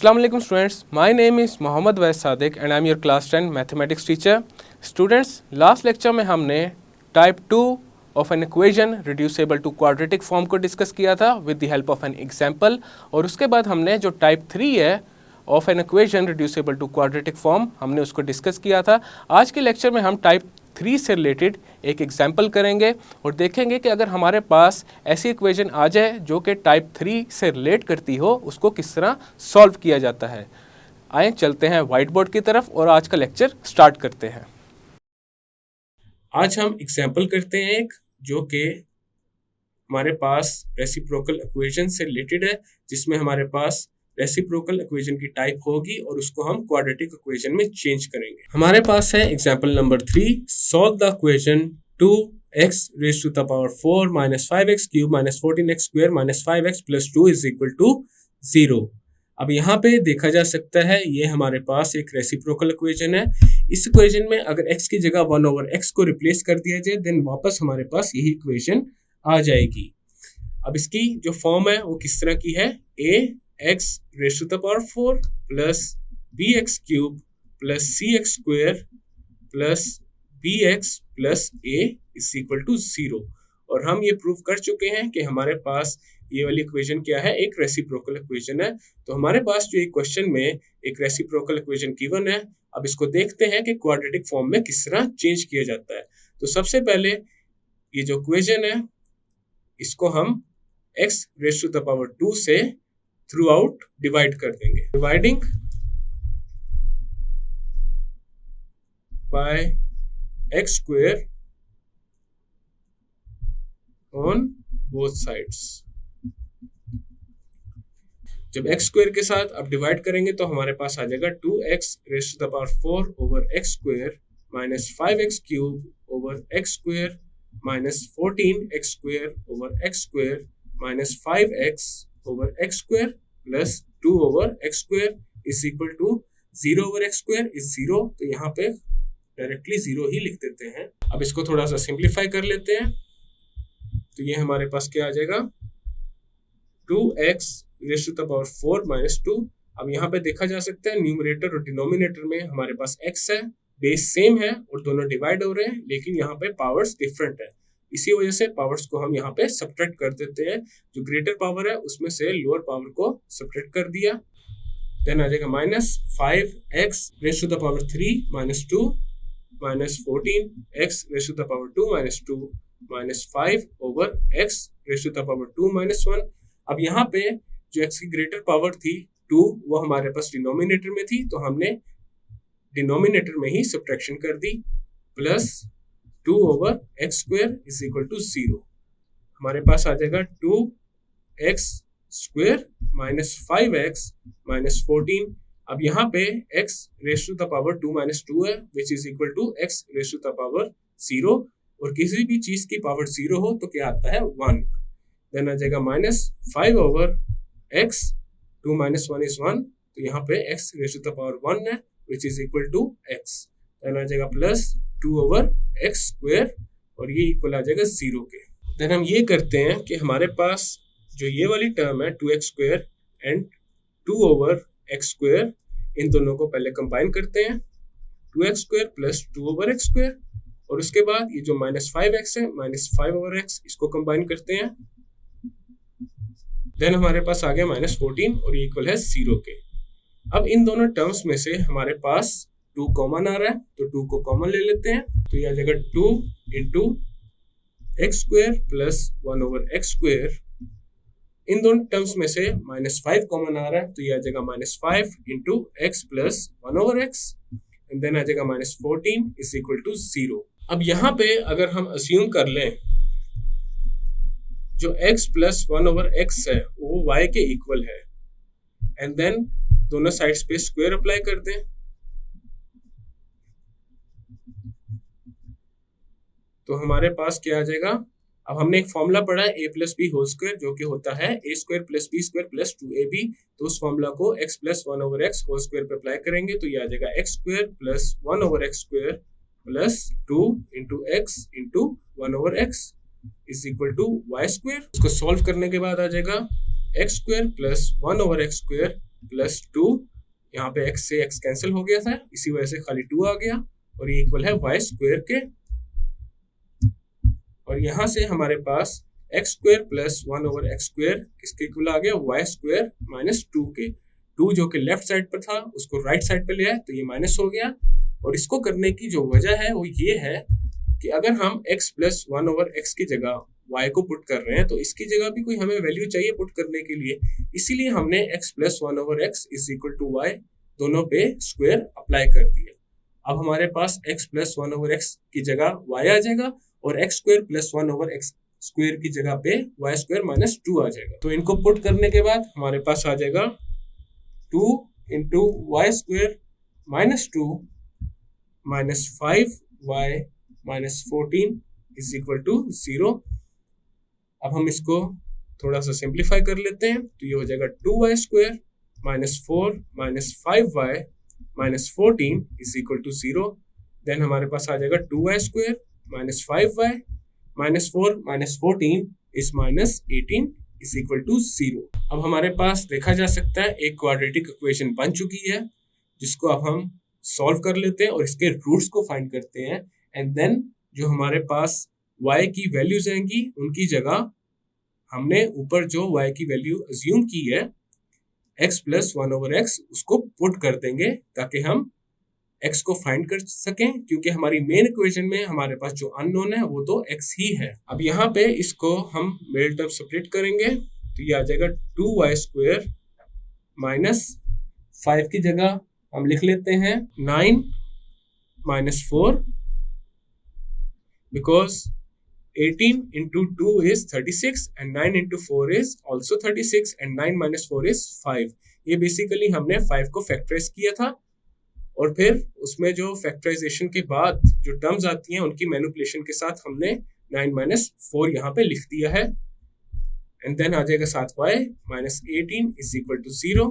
Assalamu alaikum students, my name is Mohammad Wais Sadiq and I am your class 10 mathematics teacher. Students, last lecture में हमने type 2 of an equation reducible to quadratic form को discuss किया था with the help of an example, और उसके बाद हमने जो type 3 है of an equation reducible to quadratic form हमने उसको डिस्कस किया था। आज के लेक्चर में हम टाइप 3 से रिलेटेड एक एग्जाम्पल करेंगे और देखेंगे कि अगर हमारे पास ऐसी इक्वेशन आ जाए जो कि टाइप 3 से रिलेट करती हो, उसको किस तरह सॉल्व किया जाता है। आए चलते हैं व्हाइट बोर्ड की तरफ और आज का लेक्चर स्टार्ट करते हैं। आज हम एग्जाम्पल करते हैं एक जो कि हमारे पास रेसिप्रोकल इक्वेशन से रिलेटेड है, जिसमें हमारे पास रेसिप्रोकल इक्वेशन की टाइप होगी और उसको हम क्वाड्रेटिक इक्वेशन में चेंज करेंगे। हमारे पास है example number 3, solve the equation 2x raise to the power 4 minus 5x cube minus 14x square minus 5x plus 2 is equal to 0। अब यहाँ पे देखा जा सकता है ये हमारे पास एक रेसिप्रोकल इक्वेशन है। इस इक्वेशन में अगर x की जगह 1/x को रिप्लेस कर दिया जाए देन वापस हमारे पास यही इक्वेशन आ जाएगी। अब इसकी जो फॉर्म है वो किस तरह की है, ax raise to the power 4 plus bx cube plus cx square plus bx plus a is equal to 0। और हम ये प्रूव कर चुके हैं कि हमारे पास ये वाली इक्वेशन क्या है, एक रेसिप्रोकल इक्वेशन है। तो हमारे पास जो एक क्वेश्चन में एक रेसिप्रोकल इक्वेशन गिवन है, अब इसको देखते हैं कि क्वाड्रेटिक फॉर्म में किस तरह चेंज किया जाता है। तो सबसे पहले ये जो इक्वेशन है इसको हम x raise to the power 2 से थ्रू आउट डिवाइड कर देंगे। Dividing by x square on both sides. जब x स्क्वायर के साथ अब डिवाइड करेंगे तो हमारे पास आ जाएगा 2x raise to the power 4 over x square minus 5x cube over x square minus 14x square over x square minus 5x over x square plus 2 over x square is equal to 0 over x square is 0। तो यहाँ पे directly 0 ही लिख देते हैं। अब इसको थोड़ा सा सिंप्लीफाई कर लेते हैं तो ये हमारे पास क्या आ जाएगा, 2x raise to the power 4 minus 2। अब यहाँ पे देखा जा सकता है न्यूमरेटर और डिनोमिनेटर में हमारे पास x है, बेस सेम है और दोनों डिवाइड हो रहे हैं, लेकिन यहाँ पे पावर्स डिफरेंट है। इसी वजह से पावर्स को हम यहाँ पे सब्ट्रैक्ट कर देते हैं। जो ग्रेटर पावर है उसमें से लोअर पावर को सब्ट्रैक्ट कर दिया। देन आ जाएगा minus 5x raise to the power 3 minus 2 minus 14x raise to the power 2 minus 2 minus 5 over x raise to the power 2 minus 1। अब यहाँ पे जो x की ग्रेटर पावर थी 2 वो हमारे पास डिनोमिनेटर में थी, तो हमने डिनोमिनेटर में ही सब्ट्रैक्शन कर दी, plus 2 over x square is equal to 0। हमारे पास आ जाएगा 2x square minus 5x minus 14। अब यहाँ पे x raise to the power 2 minus 2 है which is equal to x raise to the power 0, और किसी भी चीज की पावर 0 हो तो क्या आता है 1। देन आ जाएगा minus 5 over x, 2 minus 1 is 1, तो यहाँ पे x raise to the power 1 है which is equal to x। Then आ जाएगा प्लस 2 ओवर x स्क्वायर और ये इक्वल आ जाएगा 0 के। देन हम ये करते हैं कि हमारे पास जो ये वाली टर्म है 2x square and 2 over x square, इन दोनों को पहले कंबाइन करते हैं, 2x square plus 2 over x square, और उसके बाद ये जो माइनस 5x है माइनस 5 ओवर x, इसको कंबाइन करते हैं। देन हमारे पास आ गया माइनस 14 और ये इक्वल है 0 के। अब इन दोनों टर्म्स में से हमारे पास 2 कॉमन आ रहा है, तो 2 को कॉमन ले लेते हैं, तो ये आ जाएगा 2 into x square plus 1 over x square. इन दोनों टर्म्स में से माइनस 5 कॉमन आ रहा है, तो ये आ जाएगा minus 5 into x plus 1 over x, and then आ जाएगा माइनस 14 इज इक्वल टू 0। अब यहाँ पे अगर हम अस्यूम कर लें जो x प्लस 1 ओवर एक्स है वो y के इक्वल है, एंड देन दोनों साइड्स पे स्क्वायर अप्लाई कर दें, तो हमारे पास क्या आ जाएगा। अब हमने एक फॉर्मूला पढ़ा है a plus b whole square, जो कि होता है a square plus b square plus 2ab, तो उस फॉर्मूला को x plus 1 over x whole square पे अप्लाई करेंगे, तो ये आ जाएगा x square plus 1 over x square plus 2 into x into 1 over x is equal to y square. इसको सॉल्व करने के बाद आ जाएगा x square plus 1 over x square plus 2, यहाँ पे x से x कैंसिल हो गया था, इसी वजह से खाली 2 आ गया, और ये इक्वल है y स्क्वायर के। और यहाँ से हमारे पास x square plus 1 over x square किसके इक्वल आ गया, y स्क्वायर माइनस 2 के। 2 जो कि लेफ्ट साइड पर था उसको राइट साइड पे ले आए तो ये माइनस हो गया। और इसको करने की जो वजह है वो ये है कि अगर हम x प्लस 1 ओवर x की जगह y को पुट कर रहे हैं तो इसकी जगह भी कोई हमें वैल्यू चाहिए पुट करने के लिए, इसीलिए हमने x plus 1 over x is equal to y दोनों पे स्क्वायर अप्लाई कर दिया। अब हमारे पास x प्लस 1 ओवर x की जगह y आ जाएगा और x square plus 1 over x square की जगह पे y स्क्वायर माइनस 2 आ जाएगा। तो इनको पुट करने के बाद हमारे पास आ जाएगा 2 into y square minus 2 minus 5y minus 14 is equal to 0। अब हम इसको थोड़ा सा सिंप्लीफाई कर लेते हैं तो ये हो जाएगा 2y square minus 4 minus 5y minus 14 is equal to 0। Then हमारे पास आ जाएगा 2y square minus 5y minus 4 minus 14 is minus 18 is equal to 0। अब हमारे पास देखा जा सकता है एक क्वाड्रेटिक इक्वेशन बन चुकी है, जिसको अब हम सॉल्व कर लेते हैं और इसके रूट्स को फाइंड करते हैं। एंड देन जो हमारे पास y की वैल्यूज आएंगी उनकी जगह हमने ऊपर जो y की वैल्यू अज्यूम की है x प्लस 1 ओवर x उसको पुट कर देंगे ताकि हम x को फाइंड कर सकें, क्योंकि हमारी मेन इक्वेशन में हमारे पास जो अननोन है वो तो x ही है। अब यहाँ पे इसको हम मिडिल टर्म सेपरेट करेंगे तो ये आ जाएगा 2y स्क्वायर माइनस 5 की जगह हम लिख लेते हैं 9 minus 4, because 18 into 2 is 36 and 9 into 4 is also 36 and 9 minus 4 is 5। ये बेसिकली हमने 5 को फैक्टराइज किया था और फिर उसमें जो फैक्टराइजेशन के बाद जो टर्म्स आती हैं उनकी मैनिपुलेशन के साथ हमने 9 माइनस 4 यहाँ पे लिख दिया है। एंड देन आ जाएगा 7y minus 18 is equal to 0।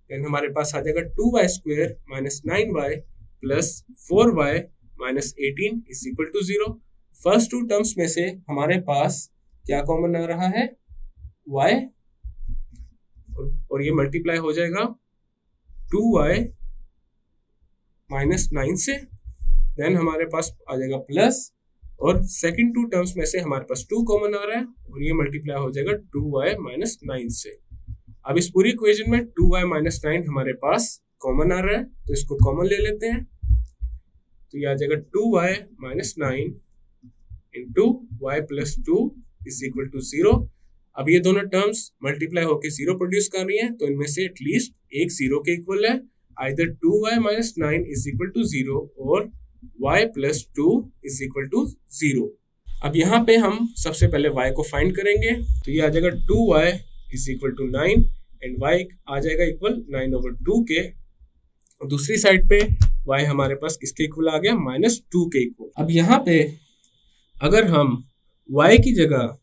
Then हमारे पास आ जाएगा 2y square minus 9y plus 4y minus 18 is equal to 0। First two terms में से हमारे पास क्या कॉमन आ रहा है, y, और ये मल्टीप्लाई हो जाएगा 2y माइनस 9 से। देन हमारे पास आ जाएगा प्लस, और सेकंड टू टर्म्स में से हमारे पास 2 कॉमन आ रहा है और ये मल्टीप्लाई हो जाएगा 2y माइनस 9 से। अब इस पूरी इक्वेशन में 2y माइनस 9 हमारे पास कॉमन आ रहा है तो इसको कॉमन ले लेते हैं तो ये आ जाएगा 2y minus 9 into y plus 2 is equal to 0। अब ये दोनों टर्म्स मल्टीप्लाई होकर 0 प्रोड्यूस कर रही हैं तो इनमें से एटलीस्ट एक 0 के इक्वल है। Either 2y minus 9 is equal to 0 और y plus 2 is equal to 0। अब यहाँ पे हम सबसे पहले y को फाइंड करेंगे तो ये आ जाएगा 2y is equal to 9 and y आ जाएगा इक्वल 9 ओवर 2 के। और दूसरी साइड पे y हमारे पास किसके इक्वल आ गया, माइनस 2 के इक्वल। अब यहाँ पे अगर हम y की जगह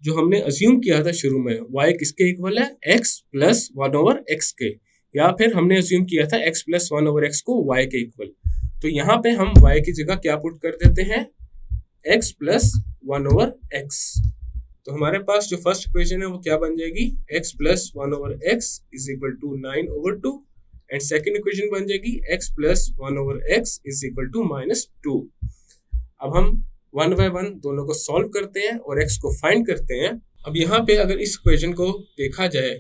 जो हमने अज्यूम किया था शुरू में y किसके इक्वल है, x प्लस 1 ओवर x के, या फिर हमने अज्यूम किया था x प्लस 1 ओवर x को y के इक्वल, तो यहाँ पे हम y की जगह क्या पुट कर देते हैं, x प्लस 1 ओवर x। तो हमारे पास जो फर्स्ट इक्वेशन है वो क्या बन जाएगी, x plus 1 over x is equal to 9 over 2 and second equation बन जाएगी x plus 1 over x is equal to minus 2। अब हम 1 बाय 1 दोनों को सॉल्व करते हैं और x को फाइंड करते हैं। अब यहाँ पे अगर इस इक्वेशन को देखा जाए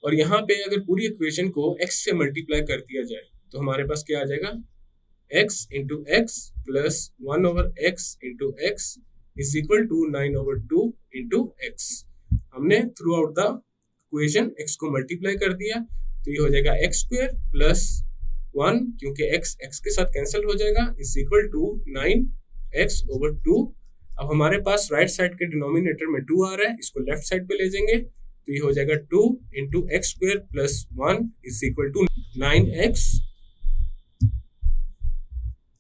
और यहाँ पे अगर पूरी इक्वेशन को x से मल्टीप्लाई कर दिया जाए तो हमारे पास क्या आ जाएगा, x into x plus 1 over x into x is equal to 9 over 2 into x. हमने throughout the equation x को मल्टीप्लाई कर दिया तो ये हो जाएगा x स्क्वायर प्लस 1, क्योंकि x के साथ कैंसिल हो जाएगा, is equal to 9x over 2। अब हमारे पास राइट साइड के डिनोमिनेटर में 2 आ रहा है, इसको लेफ्ट साइड पे ले जाएंगे तो ये हो जाएगा 2 into x square plus 1 is equal to 9x।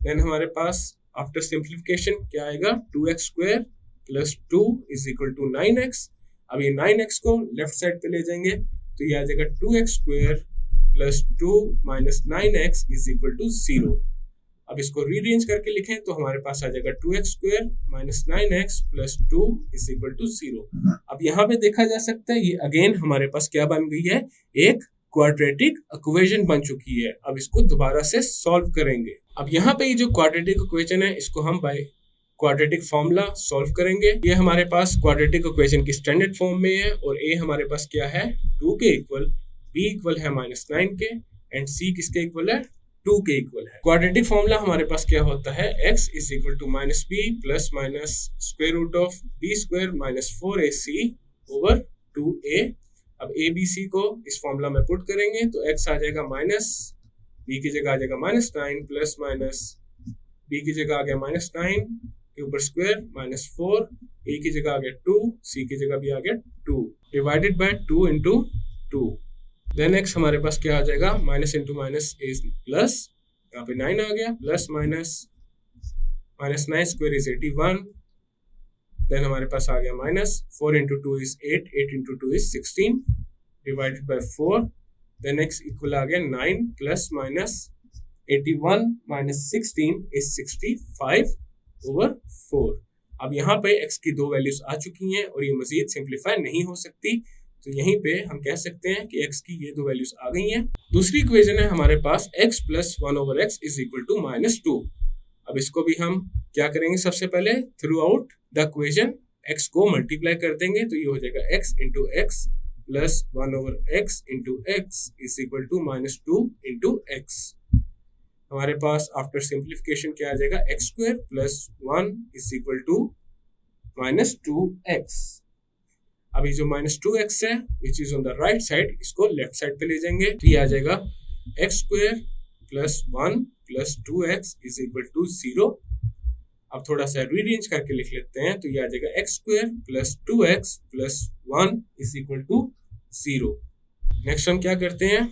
Then हमारे पास आफ्टर सिंप्लीफिकेशन क्या आएगा, 2x square plus 2 is equal to 9x। अब ये 9x को लेफ्ट साइड पे ले जाएंगे तो ये आ जाएगा 2x square plus 2 minus 9x is equal to 0। अब इसको रीअरेंज करके लिखें तो हमारे पास आ जाएगा 2x square minus 9x plus 2 is equal to 0। अब यहाँ पे देखा जा सकता है ये अगेन हमारे पास क्या बन गई है, एक क्वाड्रेटिक इक्वेशन बन चुकी है। अब इसको दोबारा से सॉल्व करेंगे। अब यहाँ पे ये जो क्वाड्रेटिक इक्वेशन है इसको हम बाय क्वाड्रेटिक फॉर्मूला सॉल्व करेंगे। ये हमारे पास क्वाड्रेटिक इक्वेशन की स्टैंडर्ड फॉर्म में है और ए हमारे पास क्या है 2 के इक्वल, बी इक्वल है -9 के एंड सी किसके इक्वल है 2 के इक्वल है। क्वाड्रेटिक फॉर्मूला हमारे पास क्या होता है x is equal to -b plus minus square root of b square minus 4ac over 2a। अब a b c को इस फॉर्मूला में पुट करेंगे तो x आ जाएगा माइनस, b की जगह आ जाएगा -9 प्लस माइनस b की जगह आ गया -9 के ऊपर स्क्वायर -4, a की जगह आ गया 2, c की जगह भी आ गया 2 divided by 2 into 2। Then x हमारे पास क्या आ जाएगा minus into minus is plus, यहाँ पे 9 आ गया plus minus -9 square is 81। Then हमारे पास आ गया -4 into 2 is 8, 8 into 2 is 16 divided by 4। Then x equal आ गया 9 plus minus 81 minus 16 is 65 over 4। अब यहाँ पे x की दो वैल्यूज आ चुकी हैं और ये मजीद सिंप्लीफाई नहीं हो सकती, तो यहीं पे हम कह सकते हैं कि x की ये दो वैल्यूज आ गई हैं। दूसरी इक्वेशन है हमारे पास x plus 1 over x is equal to -2। अब इसको भी हम क्या करेंगे, सबसे पहले throughout the equation x को मल्टीप्लाई कर देंगे तो ये हो जाएगा x into x plus 1 over x into x is equal to -2 into x. हमारे पास आफ्टर सिंप्लीफिकेशन क्या आ जाएगा x square plus 1 is equal to -2x। अब ये जो -2x है which is on the right side, इसको लेफ्ट साइड पे ले जाएंगे तो ये आ जाएगा x square plus 1 plus 2x is equal to 0। अब थोड़ा सा रीअरेंज करके लिख लेते हैं तो ये आ जाएगा x square plus 2x plus 1 is equal to 0। Next हम क्या करते हैं,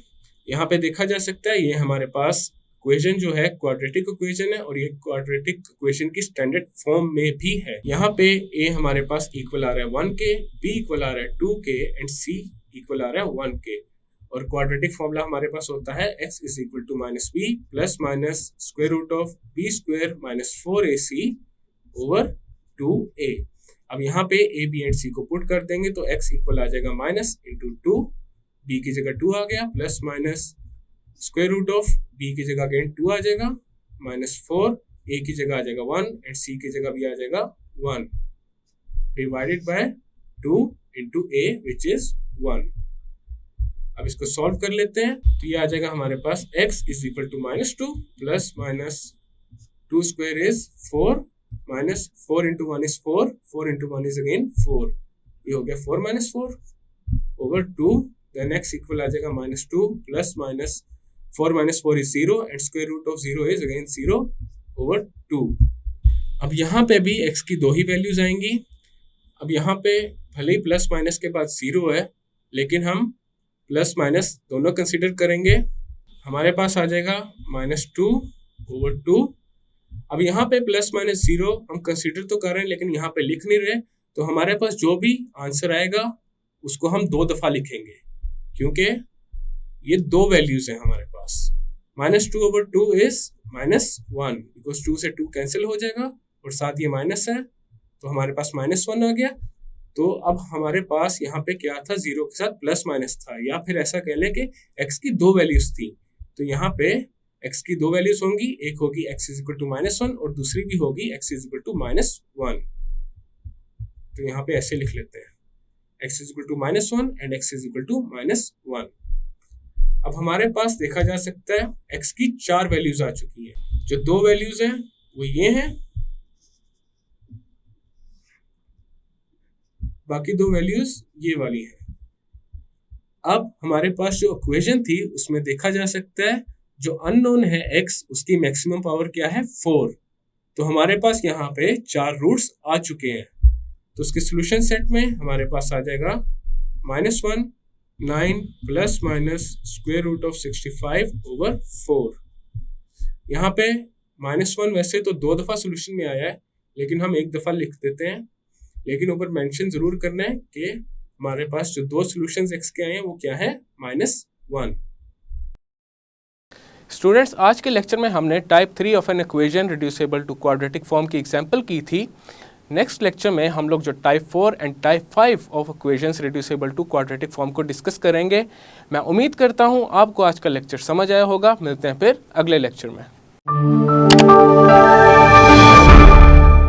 यहाँ पे देखा जा सकता है ये हमारे पास इक्वेशन जो है क्वाड्रेटिक इक्वेशन है और ये क्वाड्रेटिक इक्वेशन की स्टैंडर्ड फॉर्म में भी है। यहाँ पे a हमारे पास इक्वल आ रहा है 1 के, b इक्वल आ रहा है 2 के एंड c इक्वल आ रहा है 1 के। और क्वाड्रेटिक फॉर्मूला हमारे पास होता है x is equal to -b plus minus square root of b square minus 4ac over 2a। अब यहाँ पे a b एंड c को पुट कर देंगे तो x इक्वल आ जाएगा माइनस इंटू 2, b की जगह 2 आ गया plus minus square root of b की जगह अगेन 2 आ जाएगा -4, a की जगह आ जाएगा 1 एंड c की जगह भी आ जाएगा 1 divided by 2 into a which is 1। अब इसको सॉल्व कर लेते हैं तो ये आ जाएगा हमारे पास x is equal to -2 plus minus 2 square is 4 minus 4 into 1 is 4, 4 into 1 is again 4, ये हो गया 4 minus 4 over 2। Then x equal आ जाएगा -2 plus minus 4 minus 4 is 0 and square root of 0 is again 0 over 2। अब यहाँ पे भी x की दो ही वैल्यूज आएंगी। अब यहाँ पे भले ही प्लस माइनस के बाद 0 है लेकिन हम प्लस माइनस दोनों कंसीडर करेंगे। हमारे पास आ जाएगा -2 over 2। अब यहाँ पे प्लस माइनस 0 हम कंसीडर तो कर रहे हैं लेकिन यहाँ पे लिख नहीं रहे, तो हमारे पास जो भी आंसर आएगा उसको हम 2 दफ़ा लिखेंगे क्योंकि ये दो वैल्यूज हैं हमारे पास। -2 over 2 इज -1 बिकॉज 2 से 2 कैंसिल हो जाएगा और साथ ये माइनस है तो हमारे पास -1 आ गया। तो अब हमारे पास यहाँ पे क्या था, 0 के साथ प्लस माइनस था, या फिर ऐसा कह लें कि x की दो वैल्यूज थी। तो यहाँ पे x की दो वैल्यूज होंगी, एक होगी x इज इक्वल टू -1 और दूसरी भी होगी x इज इक्वल टू -1। तो यहाँ पे ऐसे लिख लेते हैं x is equal to -1 and x is equal to -1। अब हमारे पास देखा जा सकता है x की 4 वैल्यूज आ चुकी हैं। जो दो वैल्यूज हैं वो ये हैं, बाकी दो वैल्यूज ये वाली हैं। अब हमारे पास जो इक्वेशन थी उसमें देखा जा सकता है जो अननोन है x, उसकी मैक्सिमम पावर क्या है 4। तो हमारे पास यहाँ पे 4 रूट्स आ चुके हैं। तो उसके सोल्यूशन सेट में हमारे पास आ जाएगा -1 9 plus minus square root of 65 over 4। यहाँ पे -1 वैसे तो 2 दफ़ा सोल्यूशन में आया है लेकिन हम एक दफ़ा लिख देते हैं, लेकिन ऊपर मेंशन ज़रूर करना है कि हमारे पास जो दो सोल्यूशंस x के आए हैं वो क्या है -1। स्टूडेंट्स, आज के लेक्चर में हमने type 3 of an equation reducible to quadratic form की एग्जांपल की थी। नेक्स्ट लेक्चर में हम लोग जो type 4 and type 5 of equations reducible to quadratic form को डिस्कस करेंगे। मैं उम्मीद करता हूँ आपको आज का लेक्चर समझ आया होगा। मिलते हैं फिर अगले लेक्चर में।